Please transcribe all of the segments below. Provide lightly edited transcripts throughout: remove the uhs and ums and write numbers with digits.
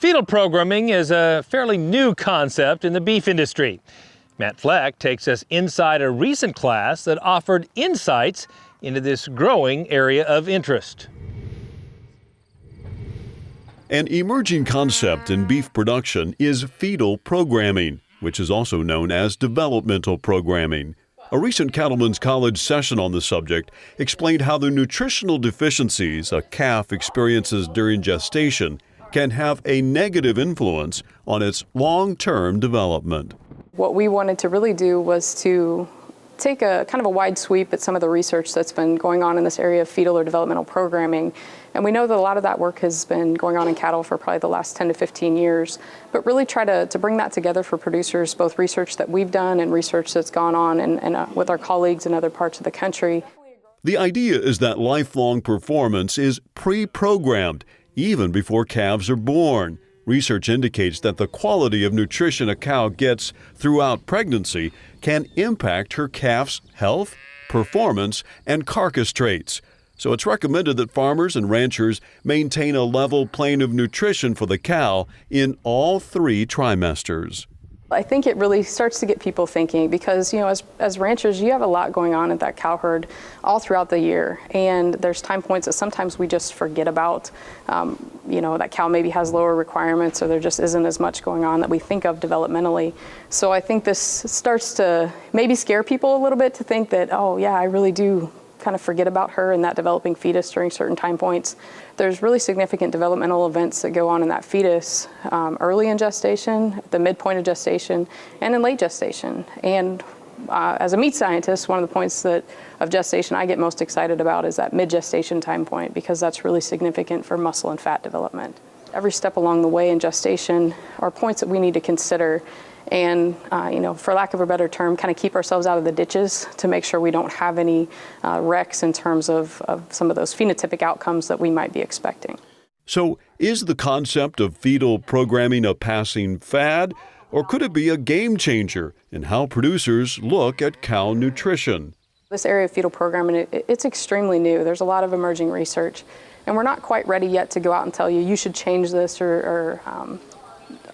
Fetal programming is a fairly new concept in the beef industry. Matt Fleck takes us inside a recent class that offered insights into this growing area of interest. An emerging concept in beef production is fetal programming, which is also known as developmental programming. A recent Cattlemen's College session on the subject explained how the nutritional deficiencies a calf experiences during gestation can have a negative influence on its long-term development. What we wanted to really do was to take a kind of a wide sweep at some of the research that's been going on in this area of fetal or developmental programming. And we know that a lot of that work has been going on in cattle for probably the last 10 to 15 years, but really try to bring that together for producers, both research that we've done and research that's gone on and with our colleagues in other parts of the country. The idea is that lifelong performance is pre-programmed even before calves are born. Research indicates that the quality of nutrition a cow gets throughout pregnancy can impact her calf's health, performance, and carcass traits. So it's recommended that farmers and ranchers maintain a level plane of nutrition for the cow in all 3 trimesters. I think it really starts to get people thinking because, as ranchers, you have a lot going on at that cow herd all throughout the year. And there's time points that sometimes we just forget about. That cow maybe has lower requirements or there just isn't as much going on that we think of developmentally. So I think this starts to maybe scare people a little bit to think that, oh yeah, I really do kind of forget about her and that developing fetus during certain time points. There's really significant developmental events that go on in that fetus early in gestation, at the midpoint of gestation, and in late gestation. And as a meat scientist, one of the points of gestation I get most excited about is that mid-gestation time point because that's really significant for muscle and fat development. Every step along the way in gestation are points that we need to consider and, for lack of a better term, kind of keep ourselves out of the ditches to make sure we don't have any wrecks in terms of some of those phenotypic outcomes that we might be expecting. So is the concept of fetal programming a passing fad, or could it be a game changer in how producers look at cow nutrition? This area of fetal programming, it's extremely new. There's a lot of emerging research, and we're not quite ready yet to go out and tell you should change this or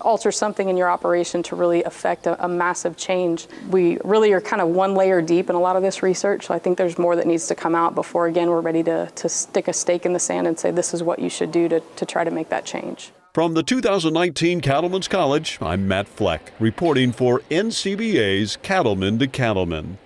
alter something in your operation to really affect a massive change. We really are kind of one layer deep in a lot of this research, so I think there's more that needs to come out before, again, we're ready to stick a stake in the sand and say this is what you should do to try to make that change. From the 2019 Cattlemen's College, I'm Matt Fleck, reporting for NCBA's Cattlemen to Cattlemen.